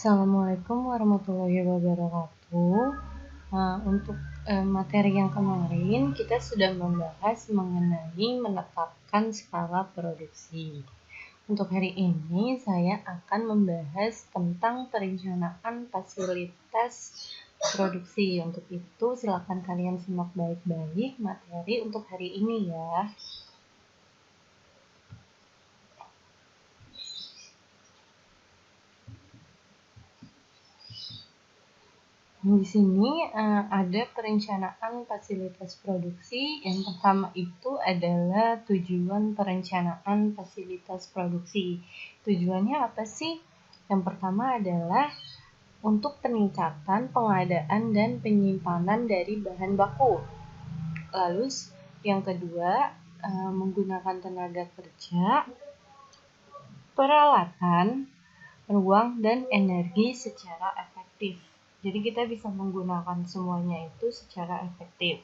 Assalamualaikum warahmatullahi wabarakatuh. Untuk materi yang kemarin kita sudah membahas mengenai menetapkan skala produksi. Untuk hari ini saya akan membahas tentang perencanaan fasilitas produksi. Untuk itu silakan kalian simak baik-baik materi untuk hari ini ya. Di sini ada perencanaan fasilitas produksi. Yang pertama itu adalah tujuan perencanaan fasilitas produksi. Tujuannya apa sih? Yang pertama adalah untuk peningkatan pengadaan dan penyimpanan dari bahan baku. Lalu yang kedua, menggunakan tenaga kerja, peralatan, ruang, dan energi secara efektif. Jadi kita bisa menggunakan semuanya itu secara efektif.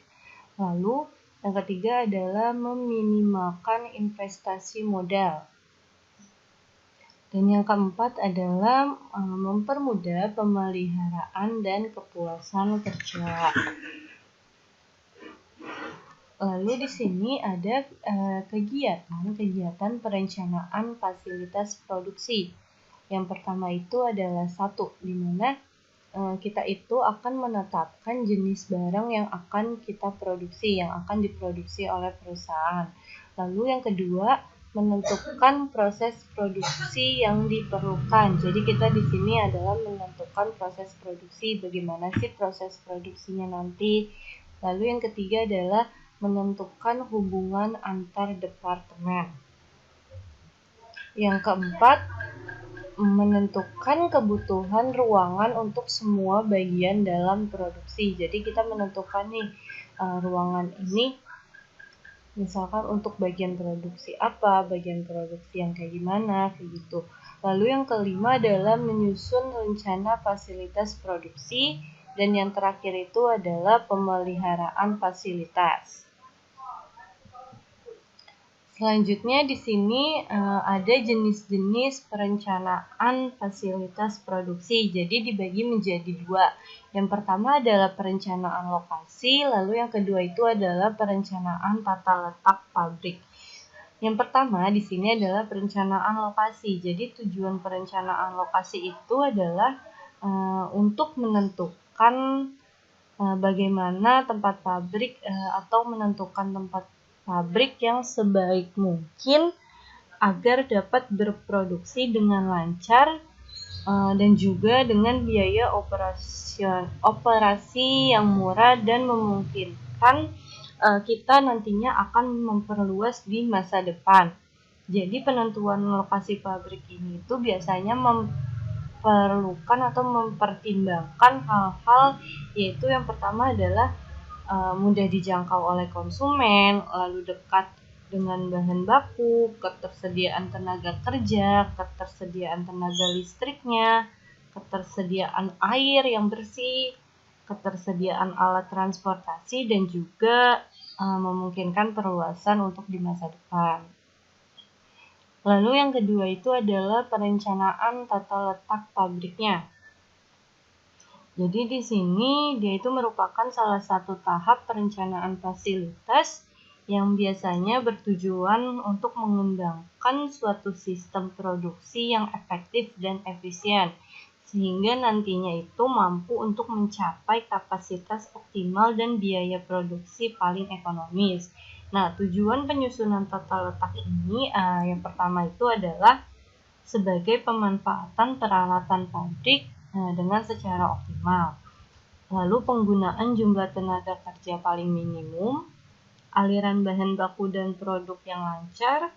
Lalu yang ketiga adalah meminimalkan investasi modal. Dan yang keempat adalah mempermudah pemeliharaan dan kepuasan kerja. Lalu di sini ada kegiatan perencanaan fasilitas produksi. Yang pertama itu adalah di mana kita itu akan menetapkan jenis barang yang akan kita produksi, yang akan diproduksi oleh perusahaan. Lalu yang kedua, menentukan proses produksi yang diperlukan. Jadi kita di sini adalah menentukan proses produksi, bagaimana sih proses produksinya nanti. Lalu yang ketiga adalah menentukan hubungan antar departemen. Yang keempat, menentukan kebutuhan ruangan untuk semua bagian dalam produksi. Jadi kita menentukan nih ruangan ini misalkan untuk bagian produksi apa, bagian produksi yang kayak gimana, kayak gitu. Lalu yang kelima adalah menyusun rencana fasilitas produksi, dan yang terakhir itu adalah pemeliharaan fasilitas. Selanjutnya di sini ada jenis-jenis perencanaan fasilitas produksi. Jadi dibagi menjadi dua. Yang pertama adalah perencanaan lokasi, lalu yang kedua itu adalah perencanaan tata letak pabrik. Yang pertama di sini adalah perencanaan lokasi. Jadi tujuan perencanaan lokasi itu adalah untuk menentukan bagaimana tempat pabrik atau menentukan tempat pabrik yang sebaik mungkin agar dapat berproduksi dengan lancar dan juga dengan biaya operasi yang murah dan memungkinkan kita nantinya akan memperluas di masa depan. Jadi penentuan lokasi pabrik ini itu biasanya memperlukan atau mempertimbangkan hal-hal, yaitu yang pertama adalah mudah dijangkau oleh konsumen, lalu dekat dengan bahan baku, ketersediaan tenaga kerja, ketersediaan tenaga listriknya, ketersediaan air yang bersih, ketersediaan alat transportasi, dan juga memungkinkan perluasan untuk di masa depan. Lalu yang kedua itu adalah perencanaan tata letak pabriknya. Jadi di sini dia itu merupakan salah satu tahap perencanaan fasilitas yang biasanya bertujuan untuk mengembangkan suatu sistem produksi yang efektif dan efisien, sehingga nantinya itu mampu untuk mencapai kapasitas optimal dan biaya produksi paling ekonomis. Nah, tujuan penyusunan tata letak ini yang pertama itu adalah sebagai pemanfaatan peralatan pabrik dengan secara optimal. Lalu penggunaan jumlah tenaga kerja paling minimum, aliran bahan baku dan produk yang lancar,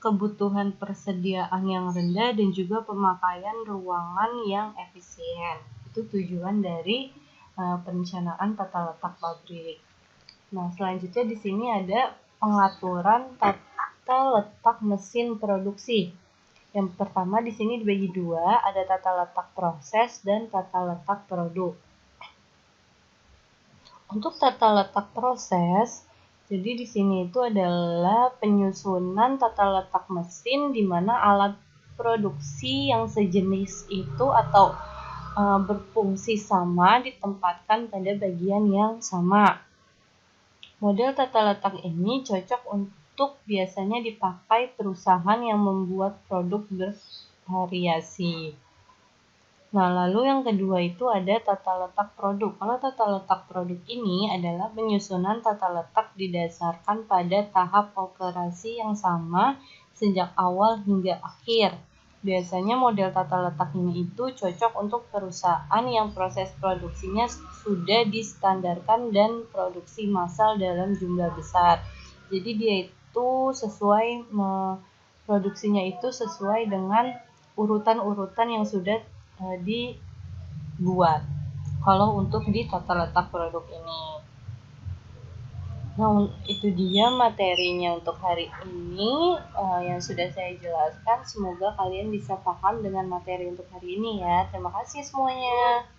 kebutuhan persediaan yang rendah, dan juga pemakaian ruangan yang efisien. Itu tujuan dari perencanaan tata letak pabrik. Nah, selanjutnya di sini ada pengaturan tata letak mesin produksi. Yang pertama di sini dibagi dua, ada tata letak proses dan tata letak produk. Untuk tata letak proses, jadi di sini itu adalah penyusunan tata letak mesin di mana alat produksi yang sejenis itu atau berfungsi sama ditempatkan pada bagian yang sama. Model tata letak ini cocok untuk biasanya dipakai perusahaan yang membuat produk bervariasi. Nah, lalu yang kedua itu ada tata letak produk. Kalau tata letak produk ini adalah penyusunan tata letak didasarkan pada tahap operasi yang sama sejak awal hingga akhir. Biasanya model tata letak ini itu cocok untuk perusahaan yang proses produksinya sudah distandarkan dan produksi massal dalam jumlah besar. Jadi dia itu produksinya itu sesuai dengan urutan-urutan yang sudah dibuat kalau untuk di tata letak produk ini. Nah, itu dia materinya untuk hari ini yang sudah saya jelaskan. Semoga kalian bisa paham dengan materi untuk hari ini ya. Terima kasih semuanya.